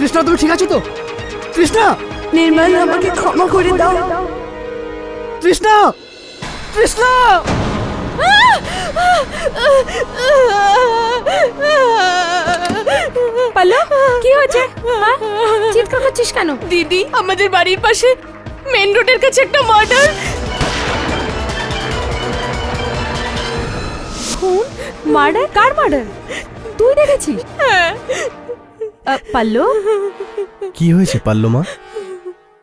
তৃষ্ণা তুমি ঠিক আছো তো? তৃষ্ণা, নির্মল আমাকে ক্ষমা করে দাও। তৃষ্ণা, তৃষ্ণা! পল্লব, কি হয়েছে? চিৎকার করছিস কেন? দিদি, আমাদের বাড়ির পাশে মেন রোডের কাছে একটা মার্ডার। খুন? মার্ডার? কার মার্ডার? তুই দেখেছিস? পল্লব, কি হয়েছে পাল্লমা?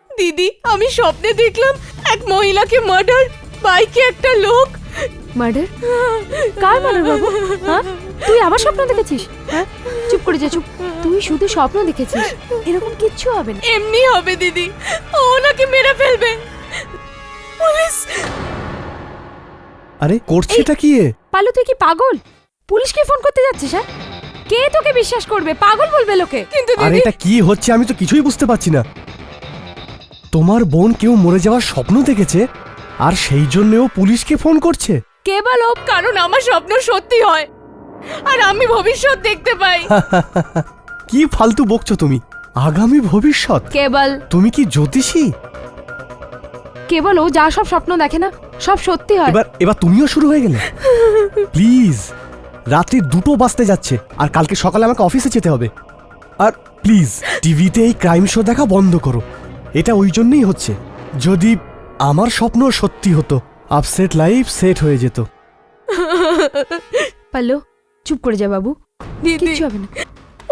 দিদি, আমি স্বপ্নে দেখলাম এক মহিলাকে মার্ডার, বাইকে একটা লোক। মার্ডার? কার মার্ডার বাবু? হ্যাঁ, তুই আবার স্বপ্ন দেখেছিস? হ্যাঁ, চুপ করে যা, চুপ। তুই শুধু স্বপ্ন দেখেছিস, এরকম কিচ্ছু হবে না। এমনি হবে দিদি, ও ওনাকে মেরে ফেলবে। পুলিশ! আরে করছেটা কি এ? পাল্লু, তুই কি পাগল? পুলিশকে ফোন করতে যাচ্ছিস? হ্যাঁ, কে তোকে বিশ্বাস করবে? পাগল বলবে লোকে। কিন্তু আরে দিদি, এটা কি হচ্ছে আমি তো কিছুই বুঝতে পারছি না। তোমার বোন কেউ মরে যাওয়ার স্বপ্ন দেখেছে আর সেই জন্যও পুলিশকে ফোন করছে? কেবল ও কারণ আমার স্বপ্ন সত্যি হয় আর আমি ভবিষ্যৎ দেখতে পাই। কি ফালতু বকছো তুমি? আগামী ভবিষ্যৎ? কেবল তুমি কি জ্যোতিষী? কেবল ও যা সব স্বপ্ন দেখে না, সব সত্যি হয়। এবার তুমিও শুরু হয়ে গেলে? প্লিজ, রাত্রি 2টো বাজতে যাচ্ছে আর কালকে সকালে আমাকে অফিসে যেতে হবে। আর প্লিজ টিভিতে এই ক্রাইম শো দেখা বন্ধ করো। এটা ওই জন্যই হচ্ছে, যদি আমার স্বপ্ন সত্যি হতো আপসেট লাইফ সেট হয়ে যেত। পাল্লু, চুপ করে যা বাবু, দিদি, কিচ্ছু হবে না।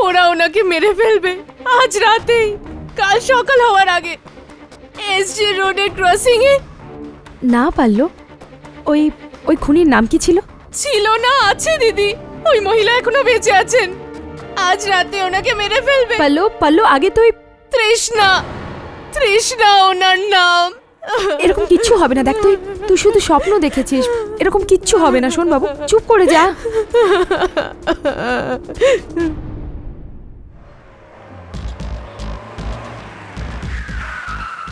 ওরা ওনাকে মেরে ফেলবে আজ রাতেই, কাল সকাল হওয়ার আগে, এসজি রোডের ক্রসিং এ। না পাল্লু, ওই ওই খুনির নাম কি ছিল? ছিল না, আছে দিদি। ওই মহিলা এখনো বেঁচে আছেন। আজ রাতে ওনাকে মেরে ফেলবে। পাল্লু, পাল্লু, আগে তুই। তৃষ্ণা, তৃষ্ণা ওনার নাম। এরকম কিচ্ছু হবে না, দেখ তুই তুই শুধু স্বপ্ন দেখেছিস, এরকম কিচ্ছু হবে না। শোন বাবু, চুপ করে যা।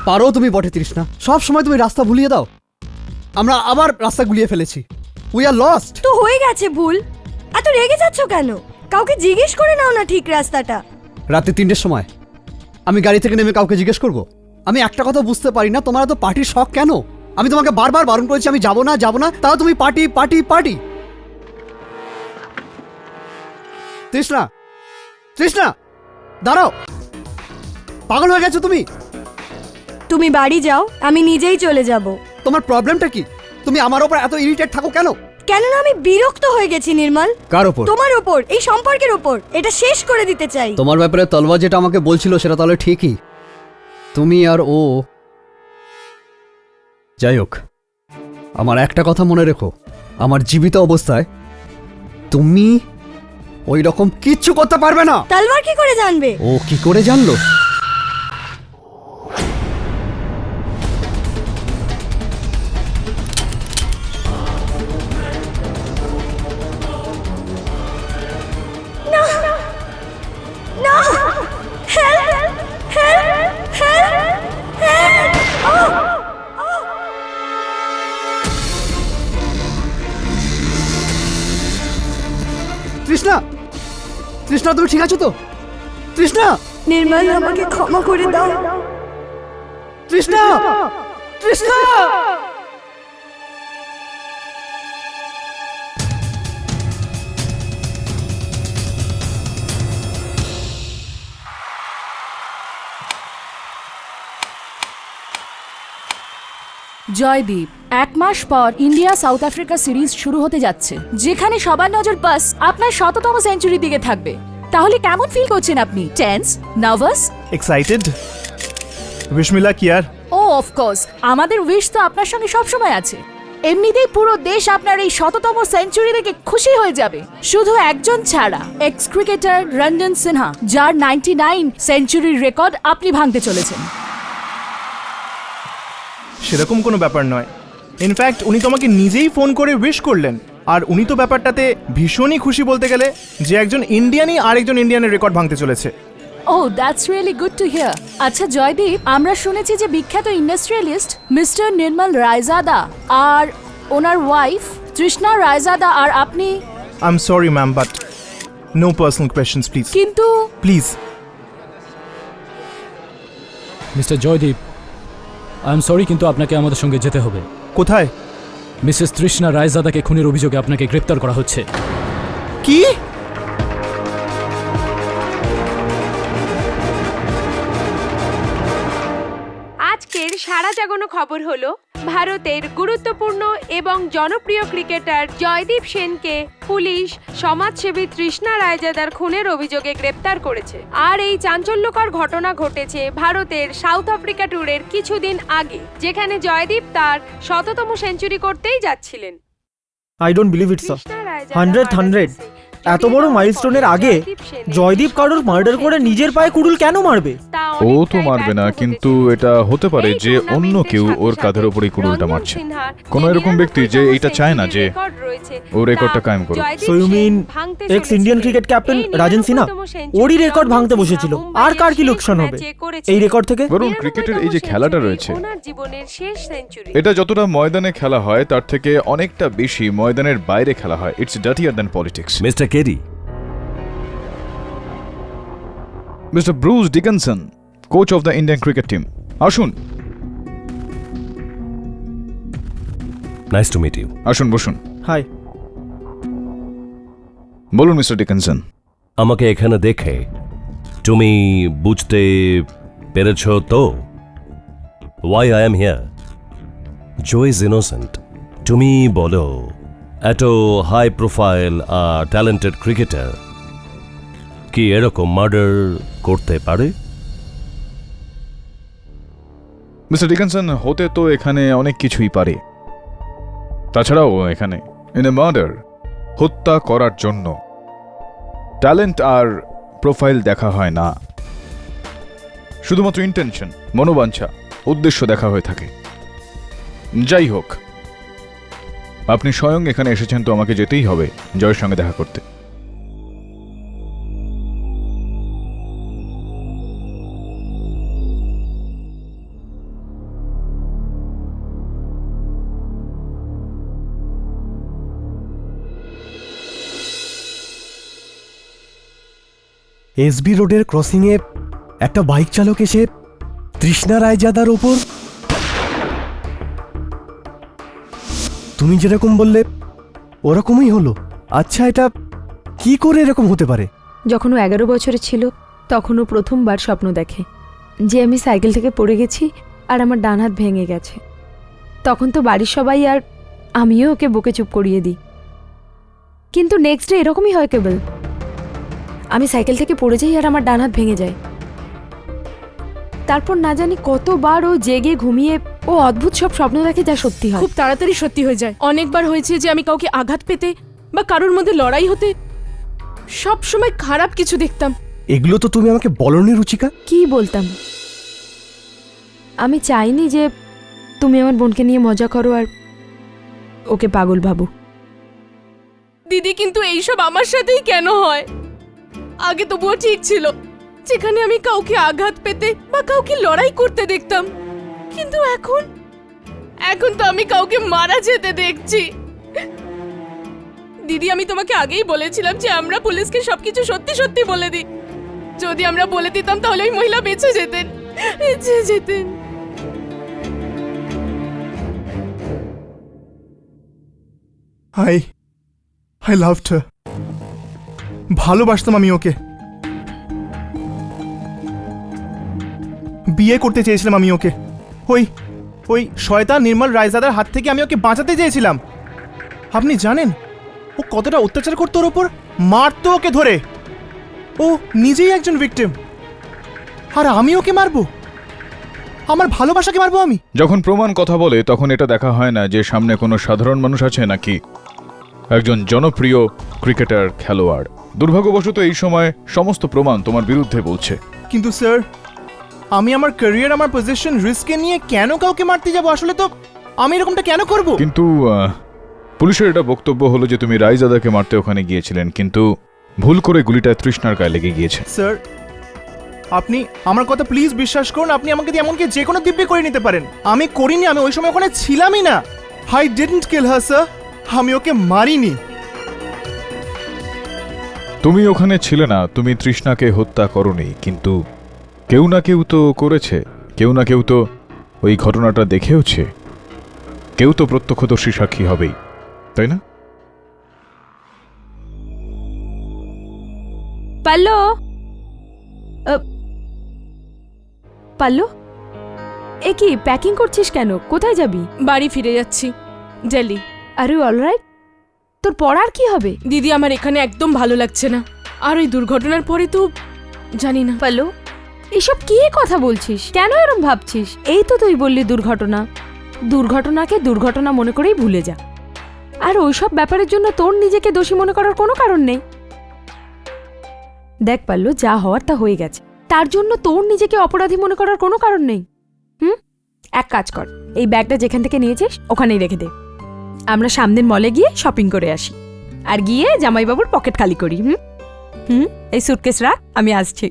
পারো তুমি বটে তৃষ্ণা, সব সময় তুমি রাস্তা ভুলিয়ে দাও। আমরা আবার রাস্তা গুলিয়ে ফেলেছি। We are lost. তো হয়ে গেছে ভুল, এত রেগে যাচ্ছ কেন? কাউকে জিজ্ঞেস করে নাও না ঠিক রাস্তাটা। রাতে 3টের সময় আমি গাড়ি থেকে নেমে কাউকে জিজ্ঞেস করব? আমি একটা কথা বুঝতে পারি না, তোমার এত পার্টির শখ কেন? আমি তোমাকে বারবার বারণ করেছি আমি যাবো না, তাও তুমি পার্টি পার্টি পার্টি। তৃষ্ণা, তৃষ্ণা, দাঁড়াও। পাগল হয়ে গেছো তুমি? তুমি বাড়ি যাও, আমি নিজেই চলে যাব। তোমার প্রবলেমটা কি? তুমি আমার ওপর এত ইরিটেট থাকো কেন? কেননা আমি বিরক্ত হয়ে গেছি নির্মল। কার ওপর? তোমার ওপর, এই সম্পর্কের ওপর। এটা শেষ করে দিতে চাই। তোমার ব্যাপারে তলবা যেটা আমাকে বলছিল সেটা তাহলে ঠিকই। তুমি আর ও, যাই হোক, আমার একটা কথা মনে রেখো, আমার জীবিত অবস্থায় তুমি ওই রকম কিচ্ছু করতে পারবে না। তলবার কি করে জানবে? ও কি করে জানলো? না! হেল্প! হেল্প! হেল্প! হেল্প! তৃষ্ণা, তৃষ্ণা তুমি ঠিক আছো তো? তৃষ্ণা, নির্মল আমাকে ক্ষমা করে দাও। তৃষ্ণা, তৃষ্ণা! জয়দীপ, 1 মাস পর ইন্ডিয়া সাউথ আফ্রিকা সিরিজ শুরু হতে যাচ্ছে, যেখানে সবার নজর বাস আপনার 100তম সেঞ্চুরির দিকে থাকবে। তাহলে কেমন ফিল করছেন আপনি? টেন্স? নার্ভাস? एक्साइटेड विश मिला कि यार ও অফকোর্স, আমাদের উইশ তো আপনার সঙ্গে সবসময় আছে। এমনিতেই পুরো দেশ আপনার এই 100তম সেঞ্চুরি দেখে খুশি হয়ে যাবে, শুধু একজন ছাড়া, এক্স ক্রিকেটার রঞ্জন সিনহা, যার 99 সেঞ্চুরির রেকর্ড আপনি ভাঙতে চলেছেন। সেরকম কোনো ব্যাপার নয়। ইনফ্যাক্ট উনি তোমাকে নিজেই ফোন করে উইশ করলেন, আর উনি তো ব্যাপারটাতে ভীষণই খুশি বলতে গেলে, যে একজন ইন্ডিয়ানই আরেকজন ইন্ডিয়ানের রেকর্ড ভাঙতে চলেছে। Oh that's really good to hear. আচ্ছা জয়দীপ, আমরা শুনেছি যে বিখ্যাত ইন্ডাস্ট্রিয়ালিস্ট মিস্টার নির্মল রায়জাদা আর ওনার ওয়াইফ তৃষ্ণা রায়জাদা আর আপনি। I am sorry ma'am, but no personal questions please. কিন্তু please mister Joydeep I am sorry, কিন্তু আপনাকে আমাদের সঙ্গে যেতে হবে। কোথায়? মিসেস তৃষ্ণা রায়জাদাকে খুনের অভিযোগে আপনাকে গ্রেপ্তার করা হচ্ছে। কি? আজকের সারা জাগানো খবর হলো ভারতের গুরুত্বপূর্ণ এবং জনপ্রিয় ক্রিকেটার জয়দীপ সেনকে পুলিশ সমাজসেবী তৃষ্ণা রায়জাদার খুনের অভিযোগে গ্রেপ্তার করেছে। আর এই চাঞ্চল্যকর ঘটনা ঘটেছে ভারতের সাউথ আফ্রিকা ট্যুরের কিছুদিন আগে, যেখানে জয়দীপ তার ১০০তম সেঞ্চুরি করতেই যাচ্ছিলেন। I don't believe it sir. Trishna Raizada 100 এত বড় মাইলস্টোনের আগে জয়দীপ কারুর মার্ডার করে নিজের পায়ে কুড়ুল কেন মারবে? ও তো মারবে না, কিন্তু এটা হতে পারে যে অন্য কেউ ওর কাঁধের ওপরই কুড়ুলটা মারছে। কোনো এরকম ব্যক্তি যে এইটা চায় না যে ও রেকর্ডটা কায়েম করুক। So you mean ex Indian cricket captain Rajan Sinha ওরই রেকর্ড ভাঙতে বসেছিল? আর কার কি লোকসান হবে এই রেকর্ড থেকে? বরং ক্রিকেটের এই যে খেলাটা রয়েছে, এটা যতটা ময়দানে খেলা হয় তার থেকে অনেকটা বেশি ময়দানের বাইরে খেলা হয়। It's dirtier than politics. Mister Kerry, mister Bruce Dickinson, coach of the Indian cricket team, আসুন। Nice to meet you. আসুন, বসুন। হাই। বলুন মিস্টার ডিকনসন। আমাকে এখানে দেখে তুমি বুঝতে পেরেছ তো why I am here? Jo is innocent. তুমি বলো, এত হাই প্রোফাইল আর ট্যালেন্টেড ক্রিকেটার কি এরকম মার্ডার করতে পারে? মিস্টার ডিকনসন, হতে তো এখানে অনেক কিছুই পারে। তাছাড়াও এখানে ইন এ মার্ডার, হত্যা করার জন্য ট্যালেন্ট আর প্রোফাইল দেখা হয় না, শুধুমাত্র ইন্টেনশন, মনোবাঞ্ছা, উদ্দেশ্য দেখা হয়ে থাকে। যাই হোক, আপনি স্বয়ং এখানে এসেছেন তো আমাকে যেতেই হবে জয়ের সঙ্গে দেখা করতে। এসবি রোডের ক্রসিংয়ে একটা বাইক চালক এসে তৃষ্ণা রায়জাদার ওপর, তুমি যেরকম বললে ওরকমই হলো। আচ্ছা, এটা কি করে এরকম হতে পারে? যখন ও 11 বছরের ছিল তখন ও প্রথমবার স্বপ্ন দেখে যে আমি সাইকেল থেকে পড়ে গেছি আর আমার ডান হাত ভেঙে গেছে। তখন তো বাড়ির সবাই আর আমিও ওকে বুকে চুপ করিয়ে দিই। কিন্তু নেক্সট ডে এরকমই হয় কেবল, আমি সাইকেল থেকে পড়ে যাই আর আমার ডান হাত ভেঙে যায়। তারপর না জানি কতবার ও জেগে ঘুমিয়ে ও অদ্ভুত সব স্বপ্ন দেখে যা সত্যি হয়। খুব তাড়াতাড়ি সত্যি হয়ে যায়। অনেকবার হয়েছে যে আমি কাউকে আঘাত পেতে বা কারোর মধ্যে লড়াই হতে সব সময় খারাপ কিছু দেখতাম। এগুলো তো তুমি আমাকে বলনি রুচিকা। কি বলতাম? আমি চাইনি যে তুমি আমার বোনকে নিয়ে মজা করো আর ওকে পাগল ভাবো। দিদি, কিন্তু এইসব আমার সাথেই কেন হয়? আগে তবুও ঠিক ছিল, যেখানে আমি কাউকে আঘাত পেতে বা কাউকে লড়াই করতে দেখতাম, কিন্তু এখন তো আমি কাউকে মারা যেতে দেখছি। দিদি, আমি তোমাকে আগেই বলেছিলাম যে আমরা পুলিশকে সবকিছু সত্যি সত্যি বলে দিই। যদি আমরা বলে দিতাম তাহলে ওই মহিলা বেঁচে যেতেন। I loved her. ভালোবাসতাম আমি ওকে, বিয়ে করতে চেয়েছিলাম আমি ওকে। ওই শয়তান নির্মল রায়জাদার হাত থেকে আমি ওকে বাঁচাতে চেয়েছিলাম। আপনি জানেন ও কতটা অত্যাচার করতো ওর ওপর, মারতো ওকে ধরে। ও নিজেই একজন ভিকটিম, আর আমি ওকে মারবো? আমার ভালোবাসাকে মারবো আমি? যখন প্রমাণ কথা বলে তখন এটা দেখা হয় না যে সামনে কোনো সাধারণ মানুষ আছে নাকি একজন জনপ্রিয় ক্রিকেটার খেলোয়াড়। দুর্ভাগ্যবশত এই সময় সমস্ত প্রমাণ তোমার বিরুদ্ধে বলছে। কিন্তু স্যার, আমি আমার ক্যারিয়ার, আমার পজিশন রিস্কে নিয়ে কেন কাউকে মারতে যাব? আসলে তো আমি এরকমটা কেন করব? কিন্তু পুলিশের এটা বক্তব্য হলো যে তুমি রায়জাদাকে মারতে ওখানে গিয়েছিলেন, কিন্তু ভুল করে গুলিটা তৃষ্ণার গায়ে লেগে গিয়েছে। স্যার, আপনি আমার কথা প্লিজ বিশ্বাস করুন। আপনি আমাকে দিয়ে এমনকি যে কোনো দিব্যি করে নিতে পারেন, আমি করিনি। আমি ওই সময় ওখানে ছিলামই না। I didn't kill her, sir. আমি ওকে মারিনি। তুমি ওখানে ছিলে না, তুমি তৃষ্ণাকে হত্যা করোনি, কিন্তু কেউ না কেউ তো করেছে। কেউ না কেউ তো ওই ঘটনাটা দেখেওছে, কেউ তো প্রত্যক্ষদর্শী সাক্ষী হবেই, তাই না? পাল্লো, পাল্লো, এ কি প্যাকিং করছিস কেন? কোথায় যাবি? বাড়ি ফিরে যাচ্ছি, দিল্লি। Are you alright? তোর পড়ার কি হবে? দিদি, আমার এখানে একদম ভালো লাগছে না। আর ওই দুর্ঘটনার পরে তো জানি না। পাল্লো, এসব কি কথা বলছিস? কেন এরম ভাবছিস? এই তো তুই বললি দুর্ঘটনা। দুর্ঘটনাকে দুর্ঘটনা মনে করেই ভুলে যা। আর ওইসব ব্যাপারের জন্য তোর নিজেকে দোষী মনে করার কোনো কারণ নেই। দেখ পাল্লো, যা হওয়ার তা হয়ে গেছে, তার জন্য তোর নিজেকে অপরাধী মনে করার কোনো কারণ নেই। এক কাজ কর, এই ব্যাগটা যেখান থেকে নিয়েছিস ওখানেই রেখে দে। আমরা সামনের মলে গিয়ে শপিং করে আসি, আর গিয়ে জামাইবাবুর পকেট খালি করি। এই সুটকেস রাখ, আমি আসছি।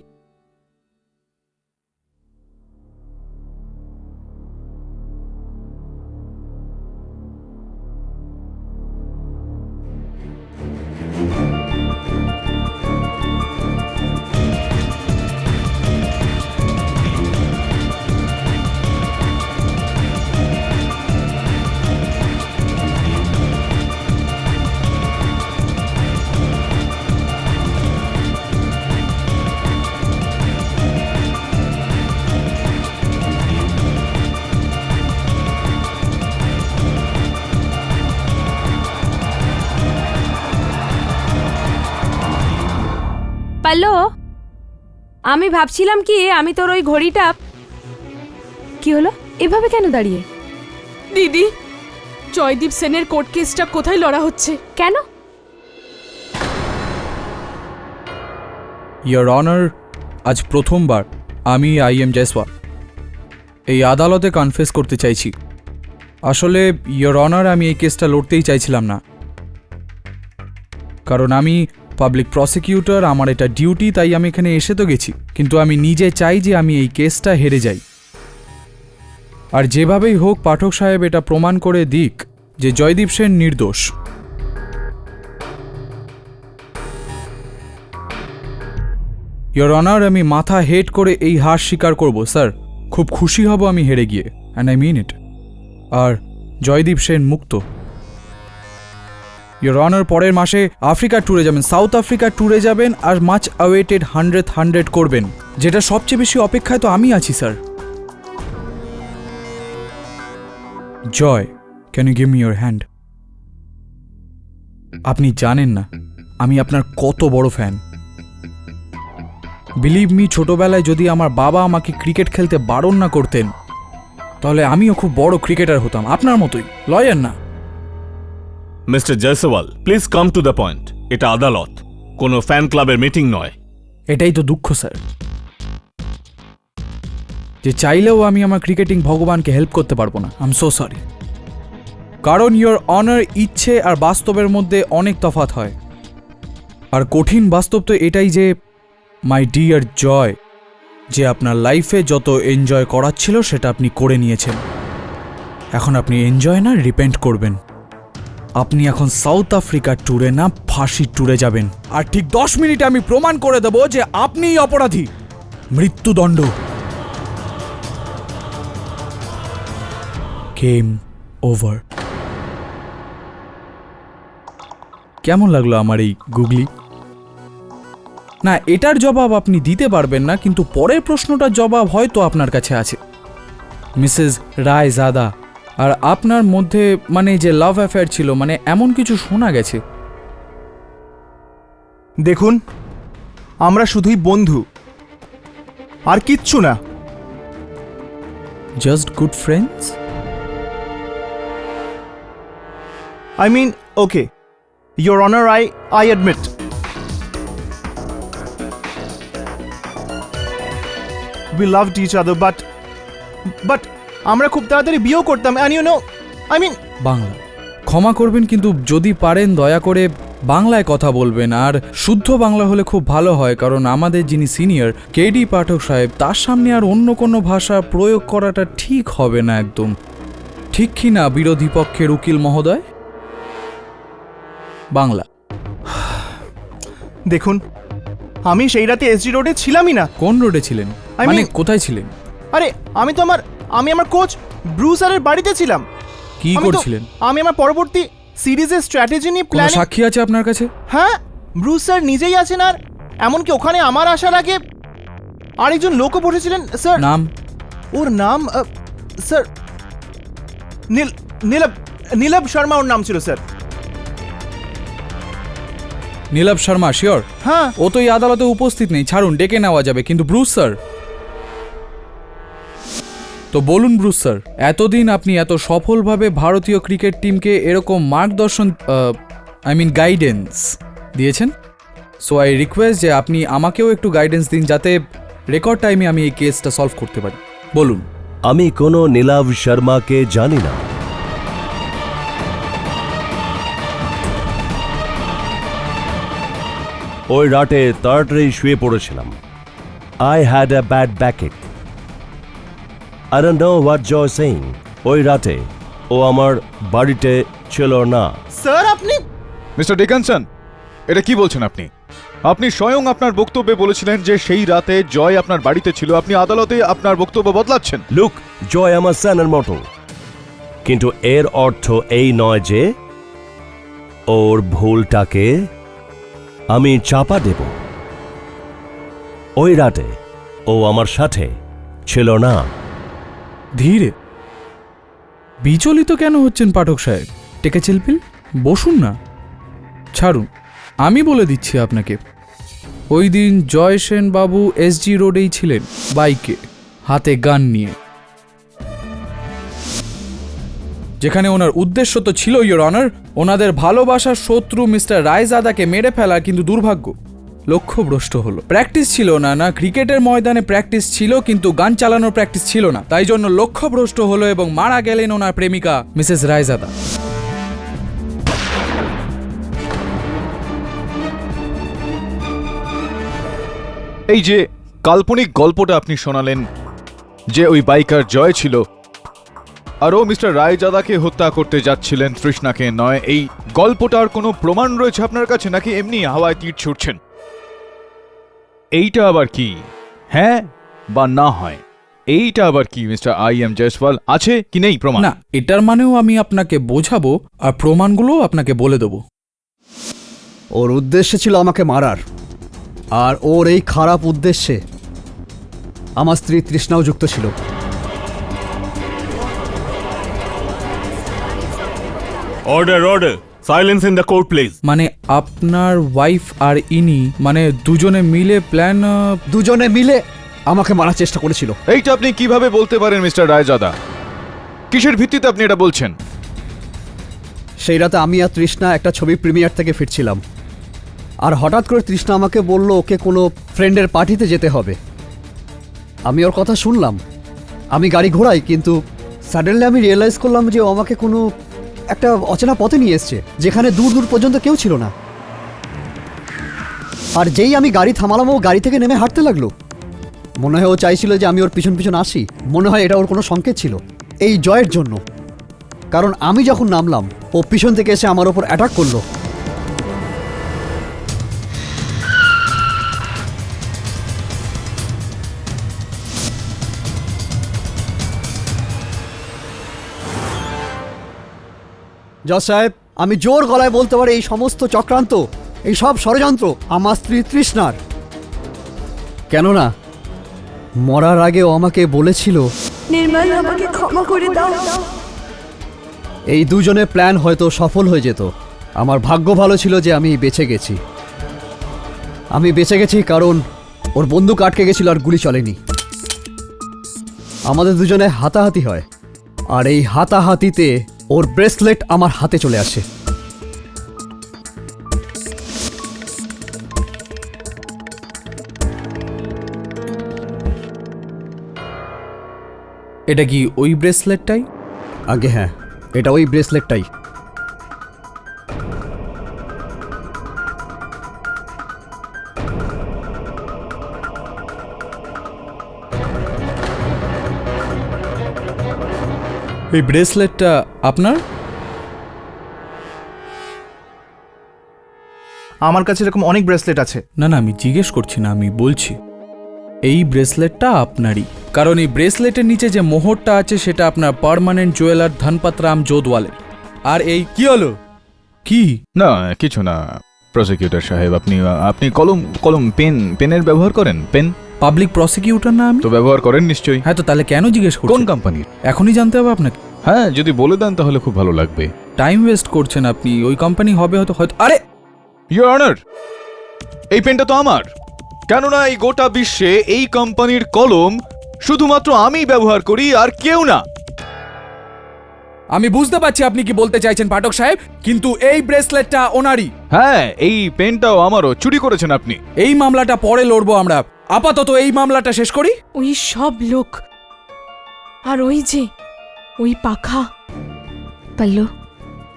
পাল্লো, আমি ভাবছিলাম কি আমি তোর ওই ঘড়িটা... কি হলো? এভাবে কেন দাঁড়িয়ে? দিদি, জয়দীপ সেনের কোর্ট কেসটা কোথায় লড়া হচ্ছে? কেন? ইয়োর অনার, আজ প্রথমবার আমি আইএম জয়সওয়াল এই আদালতে কনফেস করতে চাইছি। আসলে ইয়োর অনার, আমি এই কেসটা লড়তেই চাইছিলাম না, কারণ আমি পাবলিক প্রসিকিউটর, আমার এটা ডিউটি, তাই আমি এখানে এসে তো গেছি, কিন্তু আমি নিজে চাই যে আমি এই কেসটা হেরে যাই। আর যেভাবেই হোক পাঠক সাহেব এটা প্রমাণ করে দিক যে জয়দীপ সেন নির্দোষ। ইয়োর অনার, আমি মাথা হেড করে এই হার স্বীকার করব স্যার। খুব খুশি হব আমি হেরে গিয়ে, অ্যান্ড আই মিন ইট। আর জয়দীপ সেন মুক্ত। ইয়োর অনার, পরের মাসে আফ্রিকা ট্যুরে যাবেন, সাউথ আফ্রিকা ট্যুরে যাবেন, আর মাচ অ্যাওয়েটেড 100 করবেন, যেটা সবচেয়ে বেশি অপেক্ষায় তো আমি আছি sir. Joy, can you give me your hand? আপনি জানেন না আমি আপনার কত বড় ফ্যান। বিলিভ মি, ছোটবেলায় যদি আমার বাবা আমাকে ক্রিকেট খেলতে বারণ না করতেন, তাহলে আমিও খুব বড় ক্রিকেটার হতাম, আপনার মতোই, লয়ার না। Mister Jaiswal, please come to the point. এটা আদালত, কোনো ফ্যান ক্লাবের মিটিং নয়। এটাই তো দুঃখ স্যার, যে চাইলেও আমি আমার ক্রিকেটিং ভগবানকে হেল্প করতে পারবো না। I am so sorry. কারণ ইয়োর অনার, ইচ্ছে আর বাস্তবের মধ্যে অনেক তফাৎ হয়। আর কঠিন বাস্তব তো এটাই যে মাই ডিয়ার জয়, যে আপনার লাইফে যত এনজয় করার ছিল সেটা আপনি করে নিয়েছেন। এখন আপনি এনজয় না রিপেন্ট করবেন। আপনি এখন সাউথ আফ্রিকা ট্যুরে না ফাঁসি ট্যুরে যাবেন, আর ঠিক 10 মিনিটে আমি প্রমাণ করে দেব যে আপনিই অপরাধী। মৃত্যুদণ্ড। Game over. কেমন লাগলো আমার এই গুগলি? না, এটার জবাব আপনি দিতে পারবেন না, কিন্তু পরের প্রশ্নটার জবাব হয়তো আপনার কাছে আছে। মিসেস রায়জাদা আর আপনার মধ্যে মানে যে লাভ অ্যাফেয়ার ছিল, মানে এমন কিছু শোনা গেছে। দেখুন, আমরা শুধুই বন্ধু, আর কিচ্ছু না। Just good friends? I mean, okay, Your Honor, I admit. We loved each other, but আমরা খুব তাড়াতাড়ি বিয়েও করতাম, and you know, I mean... Bangla ক্ষমা করবেন, কিন্তু যদি পারেন দয়া করে বাংলায় কথা বলবেন, আর শুদ্ধ বাংলা হলে খুব ভালো হয়, কারণ আমাদের যিনি সিনিয়র কেডি পাঠক সাহেব, তার সামনে আর অন্য কোনো ভাষা প্রয়োগ করাটা ঠিক হবে না একদম। ঠিক কি না বিরোধী পক্ষের উকিল মহোদয়? বাংলা। দেখুন, আমি সেই রাতে এসজি রোডে ছিলামই না। কোন রোডে ছিলেন? মানে কোথায় ছিলেন? আরে আমি আমার কোচ ব্রুসারের বাড়িতে ছিলাম। কি করছিলেন? আমি আমার পরবর্তী সিরিজের স্ট্র্যাটেজি নিয়ে কোনো প্ল্যান। সাক্ষী আছে আপনার কাছে? হ্যাঁ, ব্রুসার নিজেই আছেন, আর এমনকি ওখানে আমার আসার আগে আরেকজন লোকও বসেছিলেন স্যার। নাম? ওর নাম স্যার নীলব শর্মা ওর নাম ছিল স্যার। নীলব শর্মা? শিওর? হ্যাঁ। ও তো এই আদালতে উপস্থিত নেই, ছাড়ুন, ডেকে নেওয়া যাবে। কিন্তু ব্রুস স্যার, তো বলুন ব্রুস স্যার, এতদিন আপনি এত সফলভাবে ভারতীয় ক্রিকেট টিমকে এরকম মার্গদর্শন গাইডেন্স দিয়েছেন, সো আই রিকোয়েস্ট যে আপনি আমাকেও একটু গাইডেন্স দিন, যাতে রেকর্ড টাইমে আমি এই কেসটা সলভ করতে পারি। বলুন। আমি কোনো নীলাভ শর্মাকে জানি না। ওই রাতে তাড়াতাড়ি শুয়ে পড়েছিলাম। I had a bad bracket. I don't know what you're saying. ওই রাতে ও আমার বাড়িতে ছিল না। স্যার আপনি মিস্টার ডিকনসন, এটা কি বলছেন আপনি? আপনি স্বয়ং আপনার বক্তব্যে বলেছিলেন যে সেই রাতে জয় আপনার বাড়িতে ছিল। আপনি আদালতে আপনার বক্তব্য বদলাচ্ছেন। লুক, জয় আমার স্যানের মতো, কিন্তু এর অর্থ এই নয় যে ওর ভুলটাকে আমি চাপা দেব। ওই রাতে ও আমার সাথে ছিল না। ধীরে, বিচলিত কেন হচ্ছেন পাঠক সাহেব? টেকে চিলপিল বসুন না, ছাড়ুন, আমি বলে দিচ্ছি আপনাকে। ওই দিন জয় সেন বাবু এসজি রোডেই ছিলেন, বাইকে, হাতে গান নিয়ে, যেখানে ওনার উদ্দেশ্য তো ছিল, ইওর অনার, ওনাদের ভালোবাসার শত্রু মিস্টার রায়জাদাকে মেরে ফেলা। কিন্তু দুর্ভাগ্য, লক্ষ্যভ্রষ্ট হলো। প্র্যাকটিস ছিল না, ক্রিকেটের ময়দানে প্র্যাকটিস ছিল, কিন্তু গান চালানোর প্র্যাকটিস ছিল না। তাই জন্য লক্ষ্যভ্রষ্ট হলো এবং মারা গেলেন ওনার প্রেমিকা মিসেস রায়জাদা। এই যে কাল্পনিক গল্পটা আপনি শোনালেন যে ওই বাইকার জয় ছিল আর ও মিস্টার রায়জাদাকে হত্যা করতে যাচ্ছিলেন, তৃষ্ণাকে নয়, এই গল্পটার কোনো প্রমাণ রয়েছে আপনার কাছে, নাকি এমনি হাওয়ায় তীর ছুটছেন? এইটা আবার কি? হ্যাঁ বা না হয়, এইটা আবার কি মিস্টার আই.এম. জয়সওয়াল? আছে কি নেই প্রমাণ? না, এটার মানেও আমি আপনাকে বোঝাবো আর প্রমাণগুলো আপনাকে বলে দেবো। ওর উদ্দেশ্য ছিল আমাকে মারার, আর ওর এই খারাপ উদ্দেশ্যে আমার স্ত্রী তৃষ্ণাও যুক্ত ছিল। Order order, silence in the court please. মানে আপনার ওয়াইফ আর ইনি, মানে দুজনে মিলে প্ল্যান, দুজনে মিলে আমাকে মারার চেষ্টা করেছিল। এইটা আপনি কিভাবে বলতে পারেন মিস্টার রায়জাদা? কিসের ভিত্তিতে আপনি এটা বলছেন? সেই রাতে আমি আর তৃষ্ণা একটা ছবি প্রিমিয়ার থেকে ফিরছিলাম, আর হঠাৎ করে তৃষ্ণা আমাকে বলল ওকে কোনো ফ্রেন্ডের পার্টিতে যেতে হবে। আমি ওর কথা শুনলাম, আমি গাড়ি ঘোরাই, কিন্তু সাডেনলি আমি রিয়েলাইজ করলাম যে ও আমাকে কোনো একটা অচেনা পথে নিয়ে এসছে, যেখানে দূর দূর পর্যন্ত কেউ ছিল না। আর যেই আমি গাড়ি থামালাম, ও গাড়ি থেকে নেমে হাঁটতে লাগলো। মনে হয় ও চাইছিল যে আমি ওর পিছন পিছন আসি। মনে হয় এটা ওর কোনো সংকেত ছিল এই জয়ের জন্য, কারণ আমি যখন নামলাম ও পিছন থেকে এসে আমার ওপর অ্যাটাক করলো। জজ সাহেব, আমি জোর গলায় বলতে পারি এই সমস্ত চক্রান্ত, এই সব ষড়যন্ত্র আমার স্ত্রী তৃষ্ণার। কেননা মরার আগে ও আমাকে বলেছিল, নির্মল, আমাকে ক্ষমা করে দাও। এই দুজনের প্ল্যান হয়তো সফল হয়ে যেত। আমার ভাগ্য ভালো ছিল যে আমি বেঁচে গেছি। আমি বেঁচে গেছি কারণ ওর বন্দুক আটকে গেছিল আর গুলি চলেনি। আমাদের দুজনে হাতাহাতি হয়, আর এই হাতাহাতিতে ওর ব্রেসলেট আমার হাতে চলে আসে। এটা কি ওই ব্রেসলেটটাই? আগে হ্যাঁ, এটা ওই ব্রেসলেটটাই। এই ব্রেসলেটটা আপনার? আমার কাছে এরকম অনেক ব্রেসলেট আছে। না না, আমি জিজ্ঞেস করছি না, আমি বলছি এই ব্রেসলেটটা আপনারই। কারণ এই ব্রেসলেটের নিচে যে মোহরটা আছে সেটা আপনার পার্মানেন্ট জুয়েলার ধনপত রাম জোদওয়ালের। আর এই কি হলো? কি? না কিছু না প্রসিকিউটর সাহেব, আপনি আপনি কলম কলম পেনের ব্যবহার করেন? পেন? পাবলিক প্রসিকিউটর না আমি? তো ব্যবহার করেন নিশ্চয়ই। হ্যাঁ, তো তাহলে কেন জিজ্ঞেস করছেন? কোন কোম্পানির? এখনই জানতে হবে আপনাকে? হ্যাঁ, যদি বলে দেন তাহলে খুব ভালো লাগবে। টাইম ওয়েস্ট করছেন আপনি। ওই কোম্পানি হবে হয়তো হয়তো আরে ইওর অনার, এই পেনটা তো আমার। কেননা এই গোটা বিশ্বে এই কোম্পানির কলম শুধুমাত্র আমি ব্যবহার করি, আর কেউ না। আমি বুঝতে পারছি আপনি কি বলতে চাইছেন পাঠক সাহেব, কিন্তু এই ব্রেসলেটটা ওনারই। হ্যাঁ, এই পেনটাও আমারও। চুরি করেছেন আপনি। এই মামলাটা পরে লড়বো আমরা, আপাতত এই মামলাটা শেষ করি। ওই সব লোক আর ওই যে ওই পাখা। পাল্লু,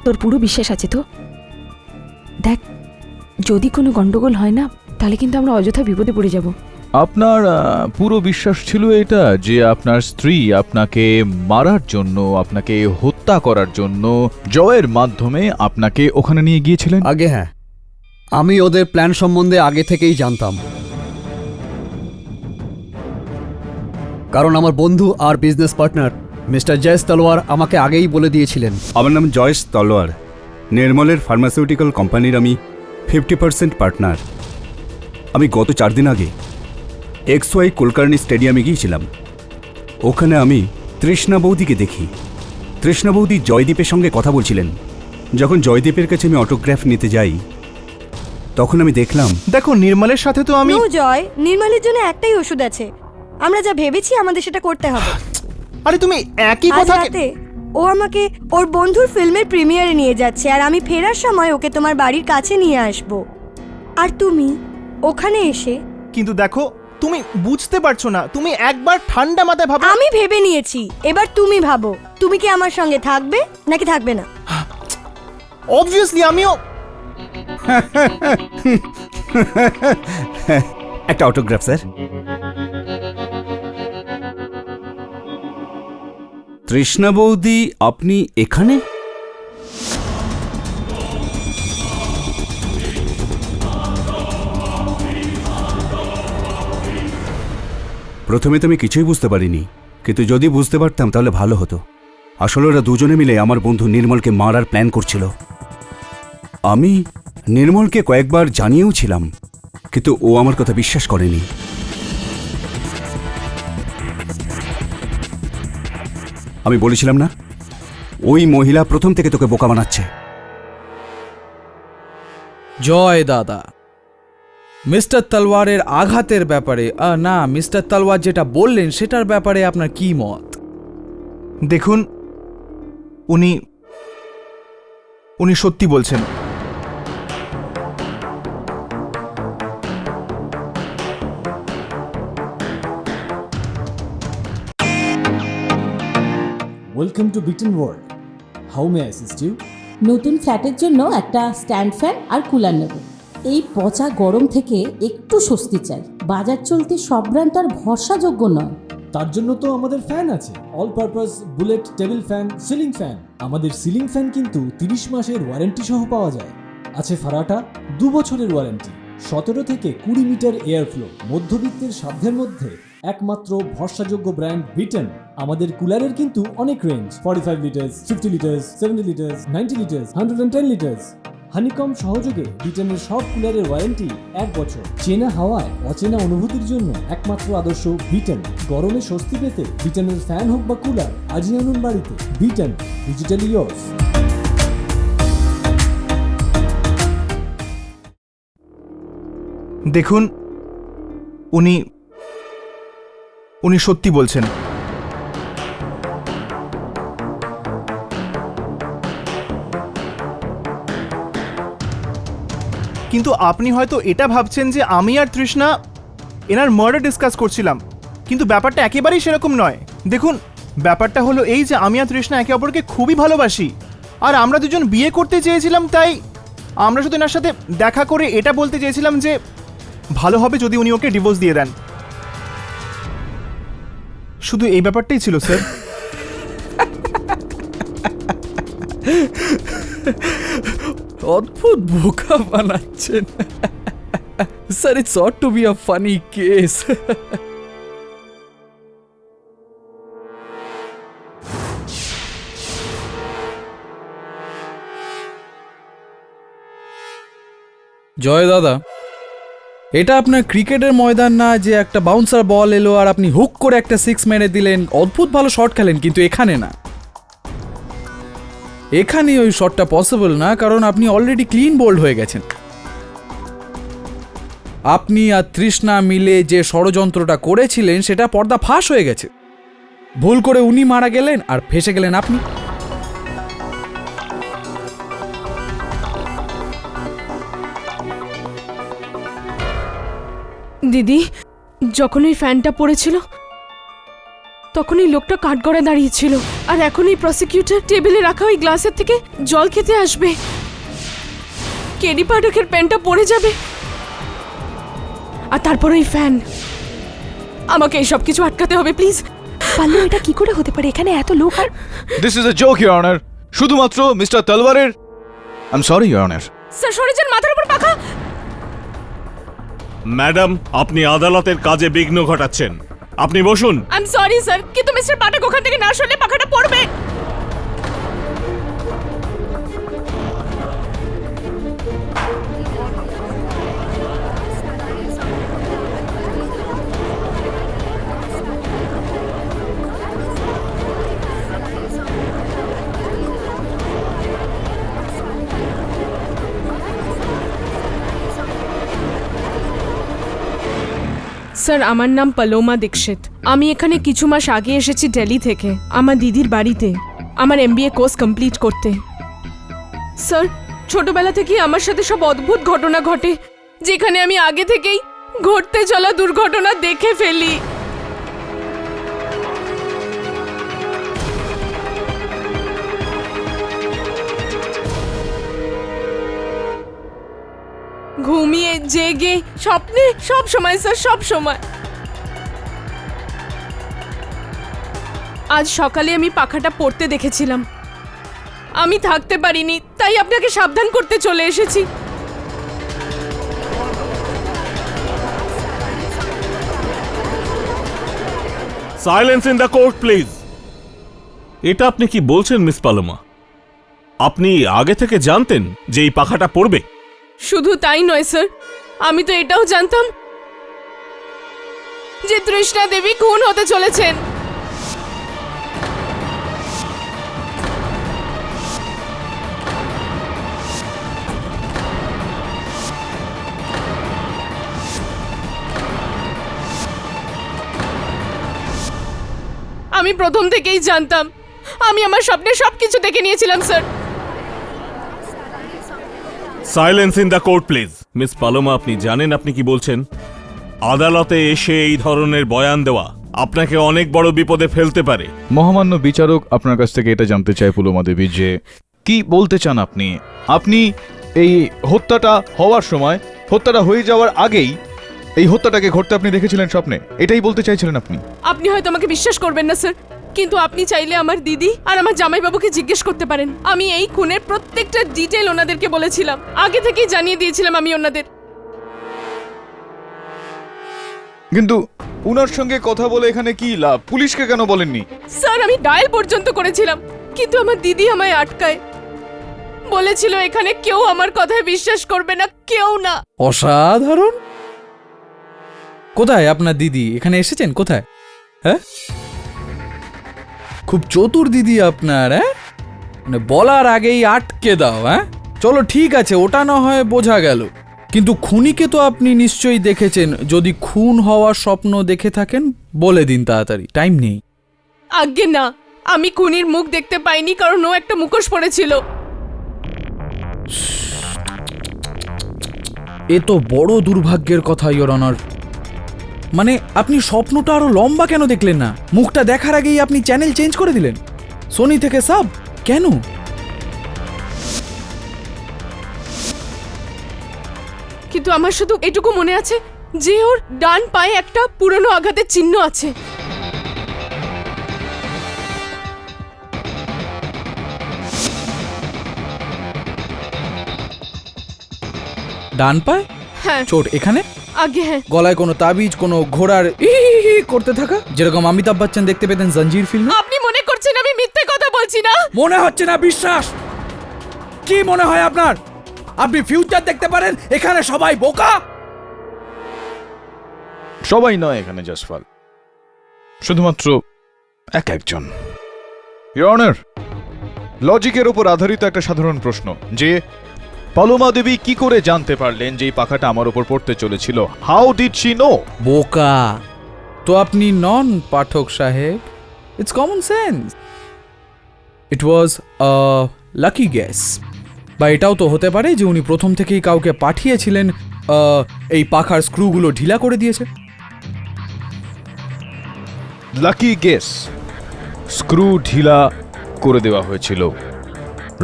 তোর পুরো বিশ্বাস আছে তো? দেখ, যদি কোনো গন্ডগোল হয় না তাহলে কিন্তু আমরা অযথা বিপদে পড়ে যাব। আপনার পুরো বিশ্বাস ছিল এটা যে আপনার স্ত্রী আপনাকে মারার জন্য, আপনাকে হত্যা করার জন্য জয়ের মাধ্যমে আপনাকে ওখানে নিয়ে গিয়েছিলেন? আগে হ্যাঁ, আমি ওদের প্ল্যান সম্বন্ধে আগে থেকেই জানতাম, কারণ আমার বন্ধু আর বিজনেস পার্টনার মিস্টার জয়েশ তলোয়ার আমাকে আগেই বলে দিয়েছিলেন। আমার নাম জয়েশ তলোয়ার। নির্মলের ফার্মাসিউটিক্যাল কোম্পানির আমি 50% পার্টনার। আমি গত 4 দিন আগে XY কুলকার্নি স্টেডিয়ামে গিয়েছিলাম। ওখানে আমি তৃষ্ণা বৌদিকে দেখি। তৃষ্ণা বৌদি জয়দীপের সঙ্গে কথা বলছিলেন। যখন জয়দীপের কাছে আমি অটোগ্রাফ নিতে যাই তখন আমি দেখলাম, দেখো নির্মলের সাথে তো আমি জয়, নির্মলের জন্য একটাই ওষুধ আছে। আমরা যা ভেবেছি আমাদের সেটা করতে হবে। আরে তুমি একই আজ কথা রাতে ও আমাকে ওর বন্ধুর ফিল্মের প্রিমিয়ারে নিয়ে যাচ্ছে, আর আমি ফেরার সময় ওকে তোমার বাড়ির কাছে নিয়ে আসব। আর তুমি ওখানে এসে কিন্তু দেখো, তুমি বুঝতে পারছো না। তুমি একবার ঠান্ডা মাথায় ভাবো। আমি ভেবে নিয়েছি, এবার তুমি ভাবো, তুমি কি আমার সঙ্গে থাকবে নাকি থাকবে না? অবভিয়াসলি আমিও। একটা অটোগ্রাফ স্যার। তৃষ্ণা বৌদি, আপনি এখানে? প্রথমে তো আমি কিছুই বুঝতে পারিনি, কিন্তু যদি বুঝতে পারতাম তাহলে ভালো হতো। আসলে ওরা দুজনে মিলে আমার বন্ধু নির্মলকে মারার প্ল্যান করছিল। আমি নির্মলকে কয়েকবার জানিয়েও ছিলাম, কিন্তু ও আমার কথা বিশ্বাস করেনি। আমি বলেছিলাম না, ওই মহিলা প্রথম থেকে তোকে বোকা বানাচ্ছে। জয় দাদা, মিস্টার তলওয়ারের আঘাতের ব্যাপারে না, মিস্টার তলওয়ার যেটা বললেন সেটার ব্যাপারে আপনার কি মত? দেখুন, উনি সত্যি বলছেন। Welcome to Bitten world. How may I assist you? নতুন ফ্ল্যাটের জন্য একটা স্ট্যান্ড ফ্যান আর কুলার নেব। এই পচা গরম থেকে একটু স্বস্তি চাই। বাজার চলতে সব ব্র্যান্ড আর ভরসাযোগ্য নয়। তার জন্য তো আমাদের ফ্যান আছে, all purpose bullet table fan, ceiling fan. আমাদের সিলিং ফ্যান কিন্তু 30 মাসের ওয়ারেন্টি সহ পাওয়া যায়। আছে ফারাটা 2 বছরের ওয়ারেন্টি, 17 থেকে 20 মিটার এয়ার ফ্লো। মধ্যবিত্তের সাধ্যের মধ্যে একমাত্র ভরসাযোগ্য ব্র্যান্ড বিটেন। আমাদের কুলারের কিন্তু অনেক range, 45 litres, 50 litres, 70 litres, 90 litres, 110 litres. Honeycomb সহযোগে বিটেনের সব কুলারের ওয়ারেন্টি 1 বছর। চেনা হাওয়ায় অচেনা অনুভূতির জন্য একমাত্র আদর্শ বিটেন। গরমে স্বস্তি পেতে বিটেনের ফ্যান হোক বা কুলার, আজই আনুন বাড়িতে। Beaten, digitally yours. দেখুন, উনি সত্যি বলছেন। কিন্তু আপনি হয়তো এটা ভাবছেন যে আমি আর তৃষ্ণা এনার মার্ডার ডিসকাস করছিলাম, কিন্তু ব্যাপারটা একেবারেই সেরকম নয়। দেখুন, ব্যাপারটা হলো এই যে আমি আর তৃষ্ণা একে অপরকে খুবই ভালোবাসি, আর আমরা দুজন বিয়ে করতে চেয়েছিলাম। তাই আমরা শুধু এনার সাথে দেখা করে এটা বলতে চেয়েছিলাম যে ভালো হবে যদি উনি ওকে ডিভোর্স দিয়ে দেন। শুধু এই ব্যাপারটাই ছিল স্যার। অদ্ভুত বোকা বানাচ্ছেন sir. It's ought to be a funny case. Joy দাদা, এটা আপনার ক্রিকেটের ময়দান না যে একটা বাউন্সার বল এলো আর আপনি হুক করে একটা সিক্স মেরে দিলেন, অদ্ভুত ভালো শট খেলেন, কিন্তু এখানে না। এখানে ওই শটটা পসিবল না, কারণ আপনি অলরেডি ক্লিন বোল্ড হয়ে গেছেন। আপনি আর তৃষ্ণা মিলে যে ষড়যন্ত্রটা করেছিলেন সেটা পর্দা ফাঁস হয়ে গেছে। ভুল করে উনি মারা গেলেন আর ফেঁসে গেলেন আপনি। দিদি, যখন ওই ফ্যানটা পড়েছিল তখন এই লোকটা কাঠগড়ায় দাঁড়িয়েছিল, আর এখন এই প্রসিকিউটর টেবিলে রাখা ওই গ্লাসের থেকে জল খেতে আসবে। কেডি পাঠকের প্যানটা পড়ে যাবে, আর তারপর ওই ফ্যান। আমাকে এই সব কিছু আটকাতে হবে, প্লিজ। পাল্লু, এটা কি করে হতে পারে? এখানে এত লোক আর this is a joke, your honour. শুধুমাত্র মিস্টার তলওয়ারের I am sorry, your honour. Sir, সরে যান, মাথার উপর পাখা। ম্যাডাম, আপনি আদালতের কাজে বিঘ্ন ঘটাচ্ছেন। আপনি বসুন। আই এম সরি স্যার, কিন্তু মিস্টার পাঠক ওখান থেকে না সরলে পাখাটা পড়বে। স্যার, আমার নাম পালোমা দীক্ষিত। আমি এখানে কিছু মাস আগে এসেছি দিল্লি থেকে আমার দিদির বাড়িতে আমার MBA কোর্স কমপ্লিট করতে। স্যার, ছোটবেলা থেকেই আমার সাথে সব অদ্ভুত ঘটনা ঘটে, যেখানে আমি আগে থেকেই ঘটতে চলা দুর্ঘটনা দেখে ফেলি। ঘুমিয়ে জেগে স্বপ্নে সব সময় স্যার, সব সময়। আজ সকালে আমি পাখাটা পড়তে দেখেছিলাম, আমি থাকতে পারিনি, তাই আপনাকে সাবধান করতে চলে এসেছি। Silence in the court please. এটা আপনি কি বলছেন মিস পালোমা? আপনি আগে থেকে জানতেন যে এই পাখাটা পড়বে? শুধু তাই নয় স্যার, আমি তো এটাও জানতাম যে তৃষ্ণা দেবী খুন হতে চলেছেন। আমি প্রথম থেকেই জানতাম। আমি আমার স্বপ্নে সবকিছু দেখে নিয়েছিলাম sir. Silence in the court please. Miss Paloma, আপনি জানেন আপনি কি বলছেন? আদালতে এসে এই ধরনের বয়ান দেওয়া আপনাকে অনেক বড় বিপদে ফেলতে পারে। মহামান্য বিচারক, আপনার কাছ থেকে এটা জানতে চাই পুলোমা দেবী, যে কি বলতে চান আপনি? আপনি এই হত্যাটা হওয়ার সময়, হত্যাটা হয়ে যাওয়ার আগেই এই হত্যাটাকে ঘটতে আপনি দেখেছিলেন স্বপ্নে, এটাই বলতে চাইছিলেন আপনি? আপনি হয়তো আমাকে বিশ্বাস করবেন না স্যার, কিন্তু আপনি চাইলে আমার দিদি আর আমার জামাইবাবুকে জিজ্ঞেস করতে পারেন। আমি এই খুনের প্রত্যেকটা ডিটেল ওনাদেরকে বলেছিলাম, আগে থেকেই জানিয়ে দিয়েছিলাম আমি ওনাদের। কিন্তু উনার সঙ্গে কথা বলে এখানে কি লাভ? পুলিশকে কেন বলেননি? স্যার, আমি ডায়াল পর্যন্ত করেছিলাম, কিন্তু আমার দিদি আমায় আটকায়। বলেছিল এখানে কেউ আমার কথায় বিশ্বাস করবে না, কেউ না। অসাধারণ। কোথায় আপনার দিদি? এখানে এসেছেন কোথায়? হ্যাঁ, খুব চতুর দিদি আপনার। হ্যাঁ, মানে বলার আগেই আটকে দাও। হ্যাঁ, চলো ঠিক আছে, ওটা না হয় বোঝা গেল, কিন্তু খুনিকে তো আপনি নিশ্চয়ই দেখেছেন। যদি খুন হওয়ার স্বপ্ন দেখে থাকেন বলে দিন তাড়াতাড়ি, টাইম নেই। আজ্ঞে না, আমি খুনির মুখ দেখতে পাইনি, কারণ ও একটা মুখোশ পরেছিল। এ তো বড় দুর্ভাগ্যের কথা, ইওর অনার। মানে আপনি স্বপ্নটা আরো লম্বা কেন দেখলেন না? মুখটা দেখার আগেই আপনি চ্যানেল চেঞ্জ করে দিলেন, সোনি থেকে সাব। কেন? কিন্তু আমার শুধু এটুকু মনে আছে যে ওর ডান পায়ে একটা পুরনো আঘাতের চিহ্ন আছে। ডান পায়ে? হ্যাঁ। চোট এখানে? আগে হ্যাঁ। গলায় কোনো তাবিজ, কোনো ঘোড়ার করতে থাকা, যেরকম অমিতাভ বচ্চন দেখতে পেতেন জঞ্জির ফিল্মে? আপনি মনে করছেন আমি মিথ্যে কথা বলছি না? মনে হচ্ছে না। বিশ্বাস কি মনে হয় আপনার? আপনি ফিউচার দেখতে পারেন, এখানে সবাই বোকা। সবাই নয় এখানে জসপাল, শুধুমাত্র একজন। ইওর অনার, লজিকের উপর আধারিত একটা সাধারণ প্রশ্ন, যে পলোমা দেবী কি করে জানতে পারলেন যে এই পাখাটা আমার উপর পড়তে চলেছিল? How did she no? বোকা তো আপনি নন পাঠক সাহেব, it's common sense. It was a lucky gas. বা এটাও তো হতে পারে যে উনি প্রথম থেকেই কাউকে পাঠিয়েছিলেন এই পাখার স্ক্রুগুলো ঢিলা করে দিয়েছে। লাকি গেস, স্ক্রু ঢিলা করে দেওয়া হয়েছিল,